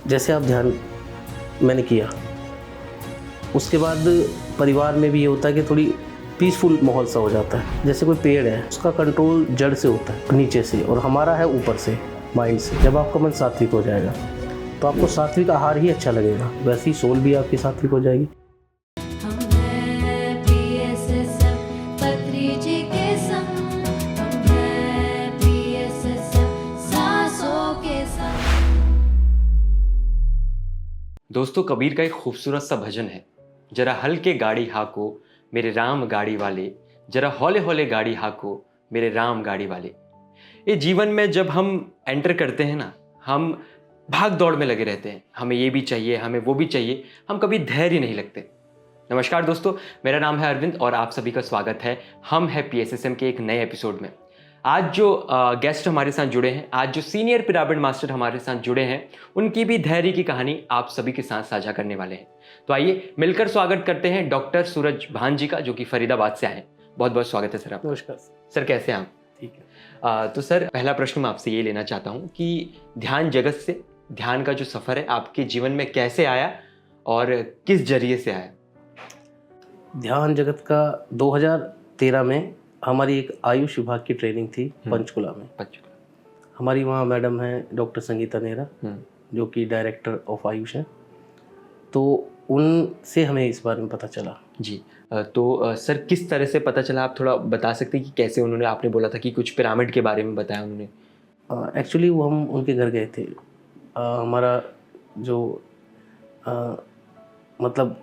जैसे आप ध्यान मैंने किया, उसके बाद परिवार में भी ये होता है कि थोड़ी पीसफुल माहौल सा हो जाता है। जैसे कोई पेड़ है, उसका कंट्रोल जड़ से होता है, नीचे से, और हमारा है ऊपर से, माइंड से। जब आपका मन सात्विक हो जाएगा तो आपको सात्विक आहार ही अच्छा लगेगा, वैसे ही सोल भी आपकी सात्विक हो जाएगी। दोस्तों, कबीर का एक खूबसूरत सा भजन है, जरा हल्के गाड़ी हाको मेरे राम गाड़ी वाले, जरा हौले हौले गाड़ी हाको मेरे राम गाड़ी वाले। ये जीवन में जब हम एंटर करते हैं ना, हम भाग दौड़ में लगे रहते हैं, हमें ये भी चाहिए, हमें वो भी चाहिए, हम कभी धैर्य नहीं लगते। नमस्कार दोस्तों, मेरा नाम है अरविंद और आप सभी का स्वागत है हम है PSSM के एक नए एपिसोड में। आज जो गेस्ट हमारे साथ जुड़े हैं, आज जो सीनियर पिरामिड मास्टर हमारे साथ जुड़े हैं, उनकी भी धैर्य की कहानी आप सभी के साथ साझा करने वाले हैं। तो आइए मिलकर स्वागत करते हैं डॉक्टर सूरज भान जी का, जो कि फरीदाबाद से आए हैं। बहुत बहुत स्वागत है सर आपका। नमस्कार सर, कैसे हैं आप? ठीक है। तो सर, पहला प्रश्न मैं आपसे ये लेना चाहता हूँ कि ध्यान जगत से ध्यान का जो सफ़र है आपके जीवन में कैसे आया और किस जरिए से आया? ध्यान जगत का 2013 में हमारी एक आयुष विभाग की ट्रेनिंग थी पंचकुला में। हमारी वहाँ मैडम हैं डॉक्टर संगीता नेहरा, जो कि डायरेक्टर ऑफ आयुष हैं। तो उनसे हमें इस बारे में पता चला जी। तो सर, किस तरह से पता चला, आप थोड़ा बता सकते हैं कि कैसे उन्होंने, आपने बोला था कि कुछ पिरामिड के बारे में बताया उन्होंने। एक्चुअली वो हम उनके घर गए थे। हमारा जो मतलब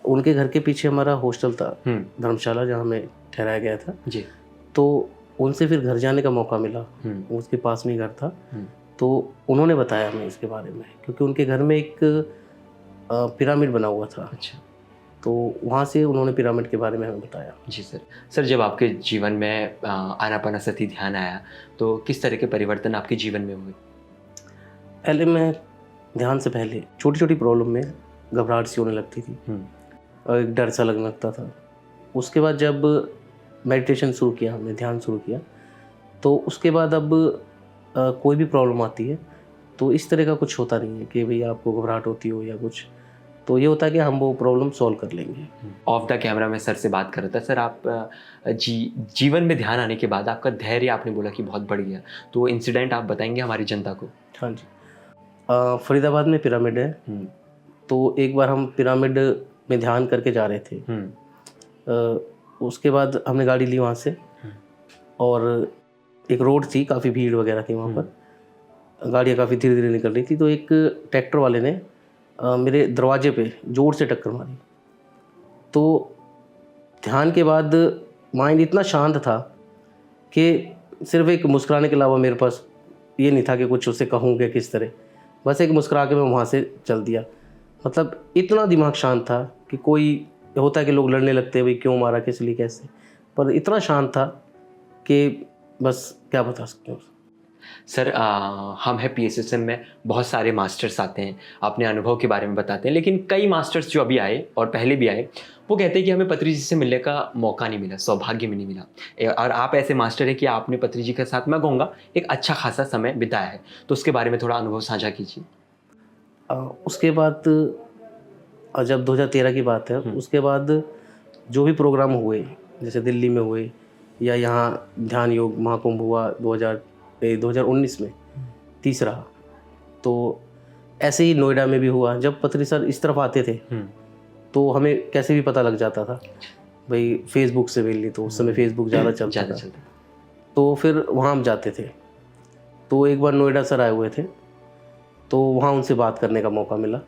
उनके घर के पीछे हमारा हॉस्टल था, धर्मशाला, जहाँ हमें ठहराया गया था जी। तो उनसे फिर घर जाने का मौका मिला। उसके पास में ही घर था। तो उन्होंने बताया हमें इसके बारे में, क्योंकि उनके घर में एक पिरामिड बना हुआ था। अच्छा। तो वहाँ से उन्होंने पिरामिड के बारे में हमें बताया। जी सर। सर, जब आपके जीवन में आनापानसती ध्यान आया तो किस तरह के परिवर्तन आपके जीवन में हुए? पहले मैं ध्यान से पहले छोटी छोटी प्रॉब्लम में घबराहट सी होने लगती थी और एक डर सा लगने लगता था। उसके बाद जब मेडिटेशन शुरू किया, हमने ध्यान शुरू किया, तो उसके बाद अब कोई भी प्रॉब्लम आती है तो इस तरह का कुछ होता नहीं है कि भाई आपको घबराहट होती हो या कुछ। तो ये होता है कि हम वो प्रॉब्लम सॉल्व कर लेंगे। ऑफ द कैमरा मैं सर से बात कर रहा था। सर, आप जीवन में ध्यान आने के बाद आपका धैर्य, आपने बोला कि बहुत बढ़ गया, तो इंसिडेंट आप बताएंगे हमारी जनता को? हाँ जी। फरीदाबाद में पिरामिड है। तो एक बार हम पिरामिड में ध्यान करके जा रहे थे। उसके बाद हमने गाड़ी ली वहाँ से, और एक रोड थी, काफ़ी भीड़ वगैरह थी वहाँ पर, गाड़ियाँ काफ़ी धीरे धीरे निकल रही थी। तो एक ट्रैक्टर वाले ने मेरे दरवाजे पे जोर से टक्कर मारी। तो ध्यान के बाद माइंड इतना शांत था कि सिर्फ एक मुस्कुराने के अलावा मेरे पास ये नहीं था कि कुछ उससे कहूँ कि किस तरह। बस एक मुस्कुरा के मैं वहाँ से चल दिया। मतलब इतना दिमाग शांत था कि कोई होता है कि लोग लड़ने लगते हैं, भाई क्यों मारा, किस लिए, कैसे, पर इतना शांत था कि बस क्या बता सकते हैं। सर, हम है PSSM में बहुत सारे मास्टर्स आते हैं, अपने अनुभव के बारे में बताते हैं, लेकिन कई मास्टर्स जो अभी आए और पहले भी आए, वो कहते हैं कि हमें पत्री जी से मिलने का मौका नहीं मिला, सौभाग्य में नहीं मिला। और आप ऐसे मास्टर हैं कि आपने पत्री जी के साथ, मैं कहूँगा, एक अच्छा खासा समय बिताया है, तो उसके बारे में थोड़ा अनुभव साझा कीजिए। उसके बाद जब 2013 की बात है, उसके बाद जो भी प्रोग्राम हुए, जैसे दिल्ली में हुए या यहाँ ध्यान योग महाकुंभ हुआ 2019 में, तीसरा, तो ऐसे ही नोएडा में भी हुआ। जब पत्री सर इस तरफ आते थे तो हमें कैसे भी पता लग जाता था, भाई फेसबुक से मिल ली, तो उस समय फेसबुक ज़्यादा चलता था। तो फिर वहाँ हम जाते थे। तो एक बार नोएडा सर आए हुए थे, तो वहाँ उनसे बात करने का मौका मिला।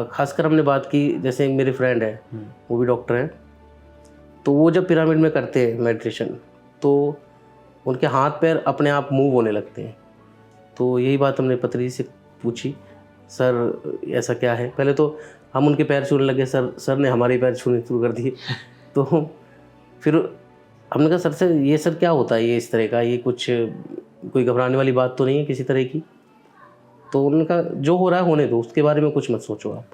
खासकर हमने बात की, जैसे एक मेरे फ्रेंड है, वो भी डॉक्टर हैं, तो वो जब पिरामिड में करते हैं मेडिटेशन, तो उनके हाथ पैर अपने आप मूव होने लगते हैं। तो यही बात हमने पत्री से पूछी, सर ऐसा क्या है। पहले तो हम उनके पैर छूने लगे, सर ने हमारे पैर छूने शुरू कर दिए। तो फिर हमने कहा, सर से ये सर क्या होता है, ये इस तरह का, ये कुछ कोई घबराने वाली बात तो नहीं है किसी तरह की। तो उन्होंने कहा, जो हो रहा है होने दो, उसके बारे में कुछ मत सोचो आप।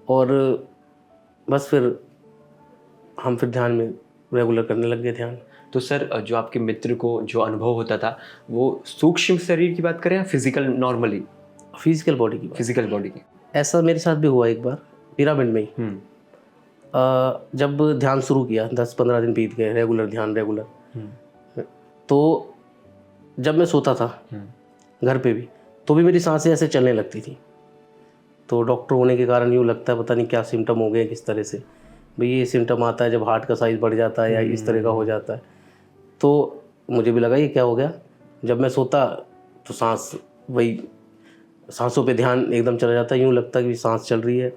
और बस फिर हम ध्यान में रेगुलर करने लग गए ध्यान। तो सर, जो आपके मित्र को जो अनुभव होता था, वो सूक्ष्म शरीर की बात करें या फिजिकल नॉर्मली? फिजिकल बॉडी की बात। फिजिकल बॉडी की। ऐसा मेरे साथ भी हुआ एक बार पिरामिड में ही। जब ध्यान शुरू किया 10-15 दिन बीत गए, रेगुलर ध्यान रेगुलर। तो जब मैं सोता था घर पे भी, तो भी मेरी सांसें ऐसे चलने लगती थी। तो डॉक्टर होने के कारण यूँ लगता है पता नहीं क्या सिम्टम हो गए किस तरह से, भाई ये सिम्टम आता है जब हार्ट का साइज़ बढ़ जाता है या इस तरह का हो जाता है। तो मुझे भी लगा ये क्या हो गया। जब मैं सोता तो सांस वही सांसों पे ध्यान एकदम चला जाता है, यूँ लगता है कि सांस चल रही है,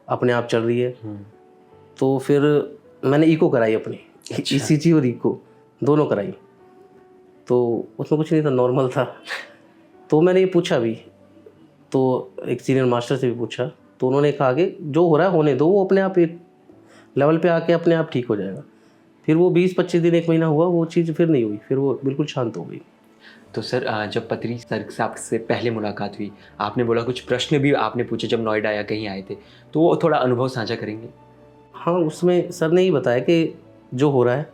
अपने आप चल रही है। तो फिर मैंने ईको कराई अपनी, ईसीजी और ईको दोनों कराई। तो उसमें कुछ नहीं था, नॉर्मल था। तो मैंने ये पूछा भी, तो एक सीनियर मास्टर से भी पूछा, तो उन्होंने कहा कि जो हो रहा है होने दो, वो अपने आप एक लेवल पे आके अपने आप ठीक हो जाएगा। फिर वो 20-25 दिन 1 महीना हुआ, वो चीज़ फिर नहीं हुई, फिर वो बिल्कुल शांत हो गई। तो सर जब पत्री सर से आपसे पहले मुलाकात हुई, आपने बोला कुछ प्रश्न भी आपने पूछे जब नोएडा या कहीं आए थे, तो वो थोड़ा अनुभव साझा करेंगे? हाँ, उसमें सर ने ही बताया कि जो हो रहा है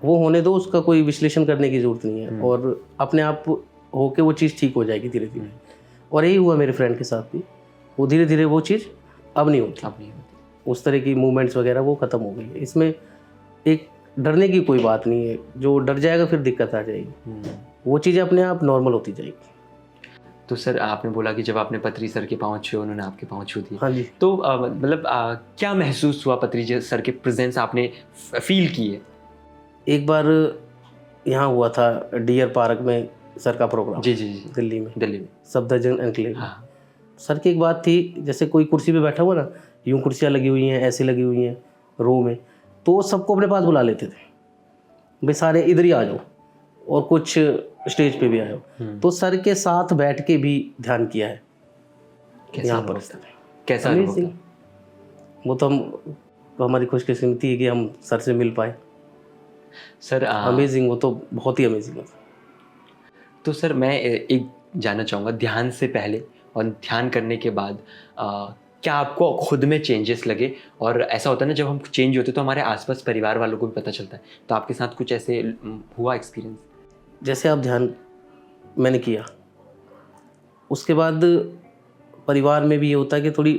वो होने दो, उसका कोई विश्लेषण करने की ज़रूरत नहीं है और अपने आप होके वो चीज़ ठीक हो जाएगी धीरे धीरे। और यही हुआ मेरे फ्रेंड के साथ भी, वो धीरे धीरे वो चीज़ अब नहीं होती, उस तरह की मूवमेंट्स वगैरह वो ख़त्म हो गई है। इसमें एक डरने की कोई बात नहीं है, जो डर जाएगा फिर दिक्कत आ जाएगी, वो चीज़ें अपने आप नॉर्मल होती जाएगी। तो सर आपने बोला कि जब आपने पत्री सर के पाँव छुए, उन्होंने आपके पाँव छू दिए। हाँ जी। तो मतलब क्या महसूस हुआ पत्री जी सर के प्रेजेंस आपने फील की है? एक बार यहाँ हुआ था डियर पार्क में सर का प्रोग्राम। जी जी जी। दिल्ली में दिल्ली में सफदरजंग एनक्लेव। हाँ। सर की एक बात थी, जैसे कोई कुर्सी पे बैठा हुआ ना, यूँ कुर्सियाँ लगी हुई हैं, ऐसी लगी हुई हैं रो में, तो वो सबको अपने पास बुला लेते थे, भाई सारे इधर ही आ जाओ और कुछ स्टेज पे भी आए हो। तो सर के साथ बैठ के भी ध्यान किया है यहाँ पर। कैसा अनुभव था? वो तो हमारी खुशकिस्मती है कि हम सर से मिल पाए। सर अमेजिंग, वो तो बहुत ही अमेजिंग है। तो सर मैं एक जानना चाहूँगा, ध्यान से पहले और ध्यान करने के बाद क्या आपको खुद में चेंजेस लगे? और ऐसा होता है ना, जब हम चेंज होते तो हमारे आसपास परिवार वालों को भी पता चलता है, तो आपके साथ कुछ ऐसे हुआ एक्सपीरियंस? जैसे आप ध्यान मैंने किया, उसके बाद परिवार में भी ये होता है कि थोड़ी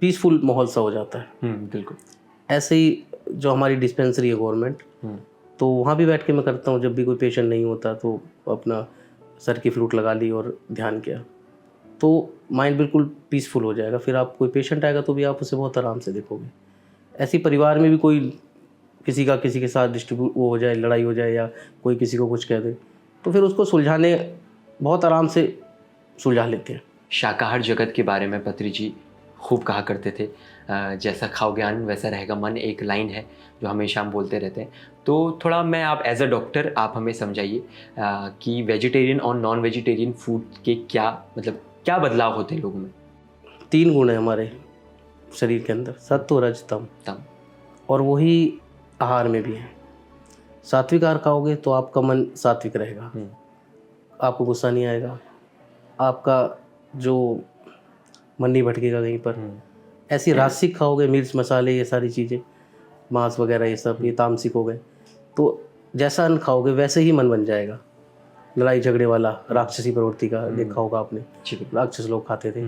पीसफुल माहौल सा हो जाता है। बिल्कुल। ऐसे ही जो हमारी डिस्पेंसरी है गवर्नमेंट, तो वहाँ भी बैठ के मैं करता हूँ, जब भी कोई पेशेंट नहीं होता तो अपना सर की फ्लूट लगा ली और ध्यान किया, तो माइंड बिल्कुल पीसफुल हो जाएगा। फिर आप कोई पेशेंट आएगा तो भी आप उसे बहुत आराम से देखोगे। ऐसे ही परिवार में भी कोई किसी के साथ डिस्ट्रीब्यूट वो हो जाए, लड़ाई हो जाए या कोई किसी को कुछ कह दे, तो फिर उसको सुलझाने बहुत आराम से सुलझा लेते हैं। शाकाहार जगत के बारे में पत्री जी खूब कहा करते थे, जैसा खाओ ज्ञान वैसा रहेगा मन, एक लाइन है जो हमेशा हम बोलते रहते हैं। तो थोड़ा मैं आप एज अ डॉक्टर आप हमें समझाइए कि वेजिटेरियन और नॉन वेजिटेरियन फूड के क्या बदलाव होते हैं लोगों में? 3 गुण है हमारे शरीर के अंदर, सत्व रज तम, और वही आहार में भी है। सात्विक आहार खाओगे तो आपका मन सात्विक रहेगा, आपको गुस्सा नहीं आएगा, आपका जो मन नहीं भटकेगा कहीं पर। ऐसी रासिक खाओगे, मिर्च मसाले ये सारी चीज़ें, मांस वगैरह ये सब, ये तामसिक हो गए, तो जैसा अन्न खाओगे वैसे ही मन बन जाएगा। लड़ाई झगड़े वाला, राक्षसी प्रवृत्ति का देखा होगा आपने, राक्षस लोग खाते थे,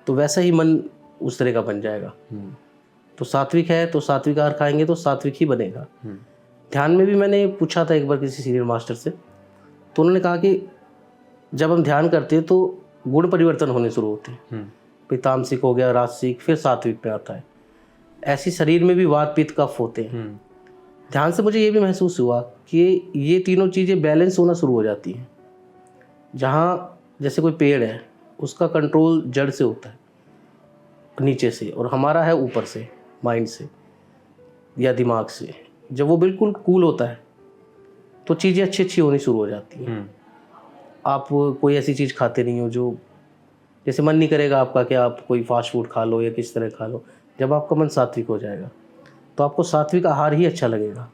तो वैसा ही मन उस तरह का बन जाएगा। तो सात्विक है तो सात्विक आहार खाएंगे तो सात्विक ही बनेगा। ध्यान में भी मैंने पूछा था एक बार किसी सीनियर मास्टर से, तो उन्होंने कहा कि जब हम ध्यान करते हैं तो गुण परिवर्तन होने शुरू होते हैं, फिर तामसिक हो गया, राजसिक, फिर सात्विक पे आता है। ऐसी शरीर में भी वात पित्त कफ होते हैं। ध्यान से मुझे ये भी महसूस हुआ कि ये तीनों चीज़ें बैलेंस होना शुरू हो जाती हैं। जहाँ जैसे कोई पेड़ है, उसका कंट्रोल जड़ से होता है, नीचे से, और हमारा है ऊपर से, माइंड से या दिमाग से। जब वो बिल्कुल कूल होता है तो चीज़ें अच्छी अच्छी होनी शुरू हो जाती हैं। आप कोई ऐसी चीज़ खाते नहीं हो जो, जैसे मन नहीं करेगा आपका कि आप कोई फास्ट फूड खा लो या किस तरह खा लो। जब आपका मन सात्विक हो जाएगा तो आपको सात्विक आहार ही अच्छा लगेगा।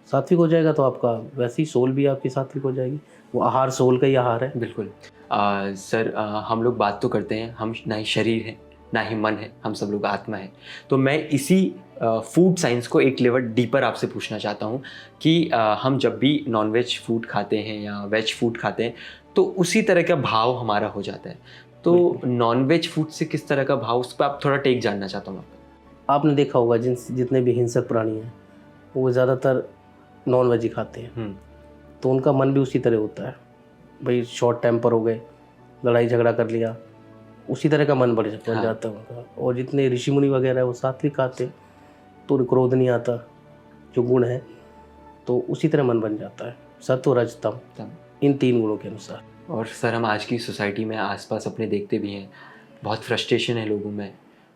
सात्विक हो जाएगा तो आपका वैसे ही सोल भी आपकी सात्विक हो जाएगी। वो आहार सोल का ही आहार है। बिल्कुल। सर हम लोग बात तो करते हैं, हम ना ही शरीर है ना ही मन है, हम सब लोग आत्मा है। तो मैं इसी फूड साइंस को एक लेवल डीपर आपसे पूछना चाहता हूँ कि हम जब भी नॉनवेज फूड खाते हैं या वेज फूड खाते हैं तो उसी तरह का भाव हमारा हो जाता है। तो नॉनवेज फूड से किस तरह का भाव, उस पर आप थोड़ा टेक जानना चाहता हूँ आपका। आपने देखा होगा जितने भी हिंसक प्राणी हैं वो ज़्यादातर नॉन वेज ही खाते हैं, तो उनका मन भी उसी तरह होता है। भाई शॉर्ट टेम्पर हो गए, लड़ाई झगड़ा कर लिया, उसी तरह का मन बन जाता है उनका। और जितने ऋषि मुनि वगैरह है वो सात्विक खाते हैं, तो क्रोध नहीं आता, जो गुण है, तो उसी तरह मन बन जाता है, सत्व रज तम, इन 3 गुणों के अनुसार। और सर हम आज की सोसाइटी में आसपास अपने देखते भी हैं, बहुत फ्रस्ट्रेशन है लोगों में,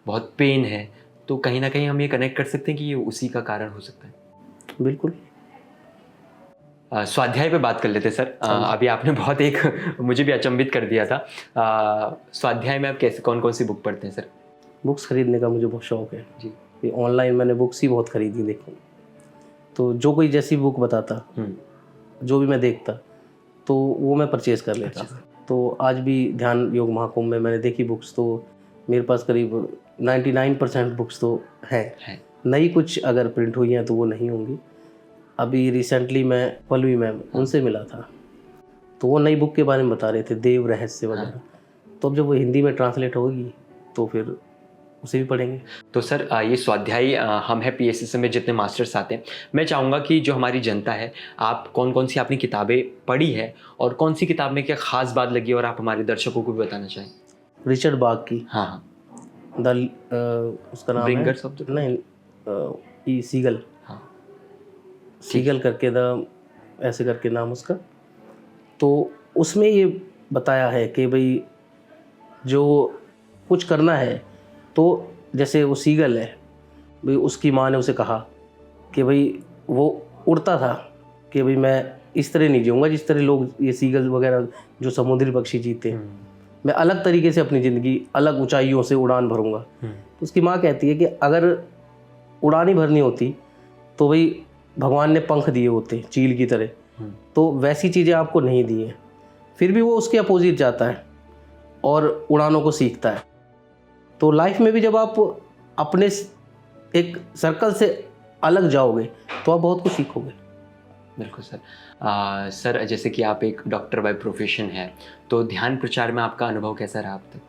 बहुत पेन है, तो कहीं ना कहीं हम ये कनेक्ट कर सकते हैं कि ये उसी का कारण हो सकता है। बिल्कुल। स्वाध्याय पे बात कर लेते हैं सर। अभी आपने बहुत एक मुझे भी अचंभित कर दिया था। स्वाध्याय में आप कैसे कौन कौन सी बुक पढ़ते हैं सर? बुक्स खरीदने का मुझे बहुत शौक है जी। ऑनलाइन मैंने बुक्स ही बहुत खरीदी, देखो तो जो कोई जैसी बुक बताता, जो भी मैं देखता, तो वो मैं परचेज कर लेता। अच्छा। तो आज भी ध्यान योग महाकुंभ में मैंने देखी बुक्स, तो मेरे पास करीब 99% बुक्स तो हैं। नई कुछ अगर प्रिंट हुई हैं तो वो नहीं होंगी। अभी रिसेंटली मैं पल्लवी मैम उनसे मिला था, तो वो नई बुक के बारे में बता रहे थे, देव रहस्य वगैरह। तो अब जब वो हिंदी में ट्रांसलेट होगी तो फिर उसे भी पढ़ेंगे। तो सर ये स्वाध्याय हम है PSSM में जितने मास्टर्स आते हैं, मैं चाहूँगा कि जो हमारी जनता है, आप कौन कौन सी अपनी किताबें पढ़ी है और कौन सी किताब में क्या ख़ास बात लगी और आप हमारे दर्शकों को भी बताना चाहें। रिचर्ड बाग की, हाँ, उसका नाम ब्रिंगर्स है ऑफ द नहीं सीगल, हाँ, सीगल करके ऐसे करके नाम उसका। तो उसमें ये बताया है कि भाई जो कुछ करना है, तो जैसे वो सीगल है, भाई उसकी माँ ने उसे कहा कि भाई वो उड़ता था कि भाई मैं इस तरह नहीं जीऊँगा जिस तरह लोग ये सीगल वगैरह जो समुद्री पक्षी जीते हैं, मैं अलग तरीके से अपनी ज़िंदगी अलग ऊंचाइयों से उड़ान भरूंगा। तो उसकी माँ कहती है कि अगर उड़ान ही भरनी होती तो भाई भगवान ने पंख दिए होते चील की तरह, तो वैसी चीज़ें आपको नहीं दी हैं। फिर भी वो उसके अपोजिट जाता है और उड़ानों को सीखता है। तो लाइफ में भी जब आप अपने एक सर्कल से अलग जाओगे तो आप बहुत कुछ सीखोगे। बिल्कुल सर। सर जैसे कि आप एक डॉक्टर बाय प्रोफेशन है, तो ध्यान प्रचार में आपका अनुभव कैसा रहा अब तक?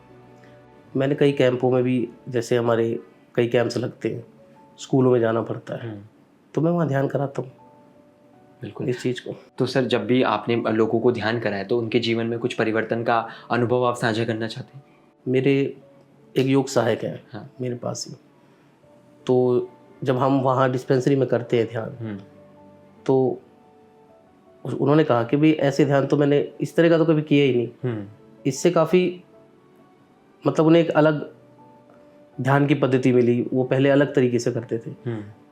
मैंने कई कैंपों में भी, जैसे हमारे कई कैंप्स लगते हैं, स्कूलों में जाना पड़ता है, तो मैं वहाँ ध्यान कराता हूँ बिल्कुल इस चीज़ को। तो सर जब भी आपने लोगों को ध्यान कराया तो उनके जीवन में कुछ परिवर्तन का अनुभव आप साझा करना चाहते हैं? मेरे एक योग सहायक है, हाँ। मेरे पास ही, तो जब हम वहाँ डिस्पेंसरी में करते हैं ध्यान, तो उन्होंने कहा कि भाई ऐसे ध्यान तो मैंने इस तरह का तो कभी किया ही नहीं, इससे काफ़ी मतलब उन्हें एक अलग ध्यान की पद्धति मिली। वो पहले अलग तरीके से करते थे,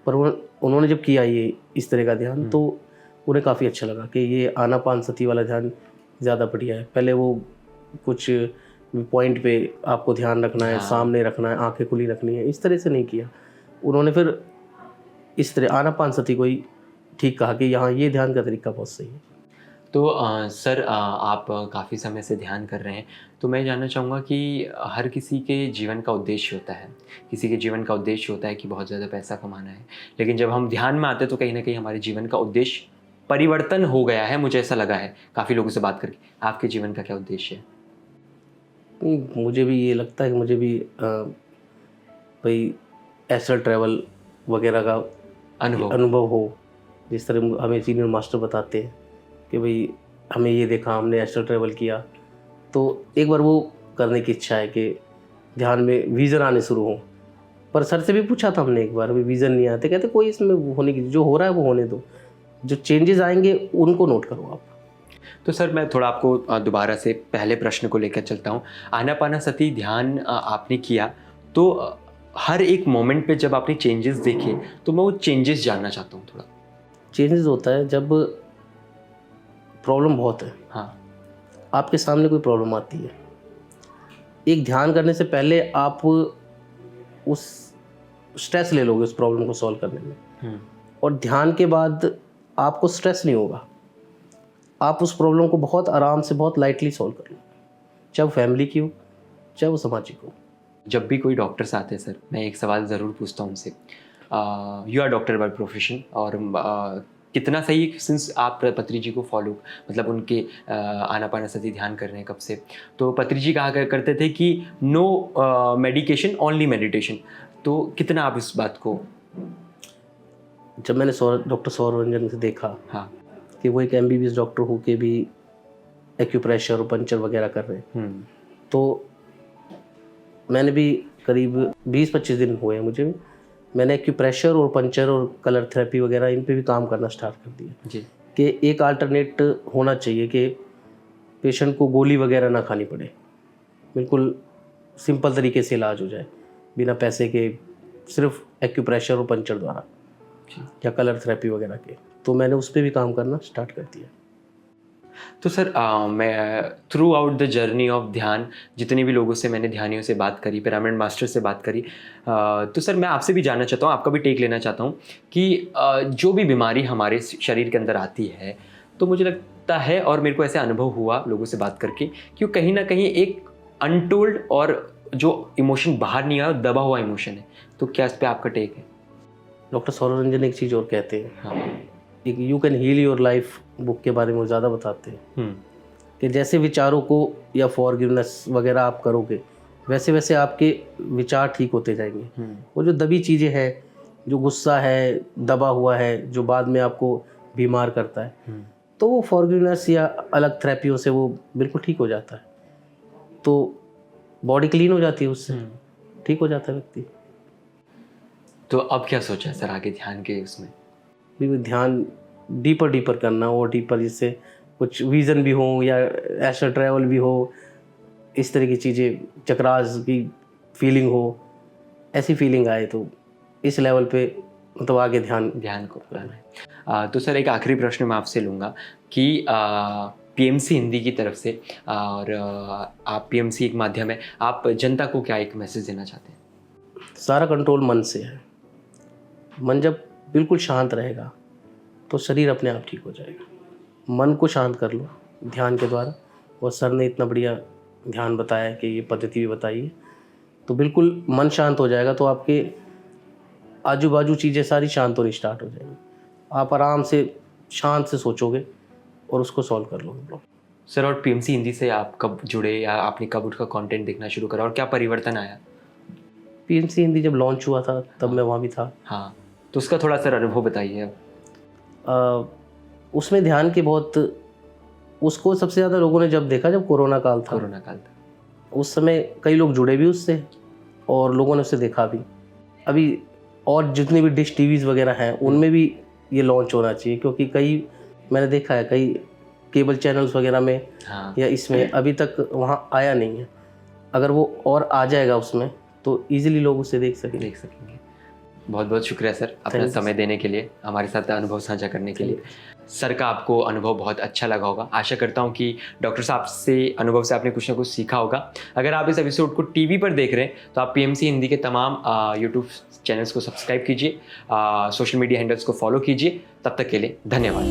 पर उन्होंने जब किया ये इस तरह का ध्यान, तो उन्हें काफ़ी अच्छा लगा कि ये आनापानसती वाला ध्यान ज़्यादा बढ़िया है। पहले वो कुछ पॉइंट पे आपको ध्यान रखना है, सामने रखना है, आंखें खुली रखनी है, इस तरह से नहीं किया उन्होंने। फिर इस तरह आनापानसती को ही ठीक कहा कि यहाँ ये ध्यान का तरीका बहुत सही है। तो सर आप काफ़ी समय से ध्यान कर रहे हैं, तो मैं जानना चाहूँगा कि हर किसी के जीवन का उद्देश्य होता है, किसी के जीवन का उद्देश्य होता है कि बहुत ज़्यादा पैसा कमाना है, लेकिन जब हम ध्यान में आते हैं तो कहीं ना कहीं हमारे जीवन का उद्देश्य परिवर्तन हो गया है। मुझे ऐसा लगा है काफ़ी लोगों से बात करके। आपके जीवन का क्या उद्देश्य है? मुझे भी ये लगता है कि मुझे भी भाई एस्ट्रल ट्रैवल वगैरह का अनुभव हो, जिस तरह हमें सीनियर मास्टर बताते हैं कि भाई हमें ये देखा, हमने एस्ट्रल ट्रैवल किया, तो एक बार वो करने की इच्छा है कि ध्यान में विज़न आने शुरू हों। पर सर से भी पूछा था हमने एक बार, अभी विज़न नहीं आते, कहते कोई इसमें होने की, जो हो रहा है वो होने दो, जो चेंजेस आएंगे उनको नोट करो आप। तो सर मैं थोड़ा आपको दोबारा से पहले प्रश्न को लेकर चलता हूँ। आनापानसती ध्यान आपने किया, तो हर एक मोमेंट पे जब आपने चेंजेस देखे, तो मैं वो चेंजेस जानना चाहता हूँ थोड़ा। चेंजेस होता है जब प्रॉब्लम बहुत है, हाँ, आपके सामने कोई प्रॉब्लम आती है, एक ध्यान करने से पहले आप उस स्ट्रेस ले लोगे उस प्रॉब्लम को सॉल्व करने में, और ध्यान के बाद आपको स्ट्रेस नहीं होगा, आप उस प्रॉब्लम को बहुत आराम से, बहुत लाइटली सॉल्व कर लो, चाहे वो फैमिली की हो, चाहे वो सामाजिक हो। जब भी कोई डॉक्टर्स आते हैं सर, मैं एक सवाल ज़रूर पूछता हूँ उनसे, you are doctor by profession, और कितना सही सिंस आप पत्री जी को फॉलो, मतलब उनके आनापानसति ध्यान कर रहे हैं कब से, तो पत्री जी कहा करते थे कि नो मेडिकेशन ओनली मेडिटेशन, तो कितना आप इस बात को? जब मैंने डॉक्टर सौरभ से देखा हाँ कि वो एक MBBS डॉक्टर हो के भी एक्यूप्रेशर और पंचर वगैरह कर रहे हैं, तो मैंने भी करीब 20-25 दिन हुए हैं मुझे भी, मैंने एक्यूप्रेशर और पंचर और कलर थेरेपी वगैरह इन पे भी काम करना स्टार्ट कर दिया जी। कि एक अल्टरनेट होना चाहिए कि पेशेंट को गोली वगैरह ना खानी पड़े, बिल्कुल सिंपल तरीके से इलाज हो जाए बिना पैसे के, सिर्फ एक्यूप्रेशर और पंचर द्वारा या कलर थेरेपी वगैरह के। तो मैंने उस पर भी काम करना स्टार्ट कर दिया। तो सर मैं through out the journey of ध्यान, जितने भी लोगों से मैंने ध्यानियों से बात करी, पिरामिड मास्टर से बात करी, तो सर मैं आपसे भी जानना चाहता हूँ, आपका भी टेक लेना चाहता हूँ कि जो भी बीमारी हमारे शरीर के अंदर आती है, तो मुझे लगता है और मेरे को ऐसे अनुभव हुआ लोगों से बात करके कि कहीं ना कहीं एक अनटोल्ड और जो इमोशन बाहर नहीं आया, दबा हुआ इमोशन है। तो क्या इस पर आपका टेक है? डॉक्टर सौरभ रंजन एक चीज़ और कहते हैं, हाँ, एक you can heal your life book के बारे में वो ज़्यादा बताते हैं कि जैसे विचारों को या फॉरगिवनेस वगैरह आप करोगे, वैसे वैसे आपके विचार ठीक होते जाएंगे। वो जो दबी चीज़ें हैं, जो गुस्सा है, दबा हुआ है, जो बाद में आपको बीमार करता है, तो वो फॉरगिवनेस या अलग थेरेपियों से वो बिल्कुल ठीक हो जाता है। तो बॉडी क्लीन हो जाती है, उससे ठीक हो जाता है व्यक्ति। तो अब क्या सोचा है सर आगे ध्यान के उसमें? भी ध्यान डीपर करना, और डीपर जिससे कुछ विज़न भी हो या ऐसा ट्रैवल भी हो, इस तरह की चीज़ें, चक्रास की फीलिंग हो, ऐसी फीलिंग आए तो इस लेवल पे मतलब आगे ध्यान को करना है। तो सर एक आखिरी प्रश्न मैं आपसे लूँगा कि PMC हिंदी की तरफ से, और आप PMC एक माध्यम है, आप जनता को क्या एक मैसेज देना चाहते हैं? सारा कंट्रोल मन से है। मन जब बिल्कुल शांत रहेगा तो शरीर अपने आप ठीक हो जाएगा। मन को शांत कर लो ध्यान के द्वारा, और सर ने इतना बढ़िया ध्यान बताया कि ये पद्धति भी बताई है, तो बिल्कुल मन शांत हो जाएगा तो आपके आजू बाजू चीज़ें सारी शांत होनी स्टार्ट हो जाएंगी। आप आराम से शांत से सोचोगे और उसको सॉल्व कर लोगे। सर और PMC हिंदी से आप कब जुड़े, या आपने कब उसका कंटेंट देखना शुरू करा, और क्या परिवर्तन आया? PMC हिंदी जब लॉन्च हुआ था तब मैं वहाँ भी था। हाँ, तो उसका थोड़ा सर अनुभव बताइए अब। उसमें ध्यान के बहुत, उसको सबसे ज़्यादा लोगों ने जब देखा जब कोरोना काल था, उस समय कई लोग जुड़े भी उससे और लोगों ने उससे देखा भी। अभी और जितने भी डिश टीवीज़ वगैरह हैं उनमें भी ये लॉन्च होना चाहिए, क्योंकि कई मैंने देखा है कई केबल चैनल्स वगैरह में या इसमें अभी तक वहाँ आया नहीं है। अगर वो और आ जाएगा उसमें तो इजीली लोग उसे देख सकेंगे। बहुत बहुत शुक्रिया सर अपना समय देने के लिए, हमारे साथ अनुभव साझा करने के लिए। सर का आपको अनुभव बहुत अच्छा लगा होगा। आशा करता हूँ कि डॉक्टर साहब से अनुभव से आपने कुछ ना कुछ सीखा होगा। अगर आप इस एपिसोड को टीवी पर देख रहे हैं तो आप PMC हिंदी के तमाम यूट्यूब चैनल्स को सब्सक्राइब कीजिए, सोशल मीडिया हैंडल्स को फॉलो कीजिए। तब तक के लिए धन्यवाद।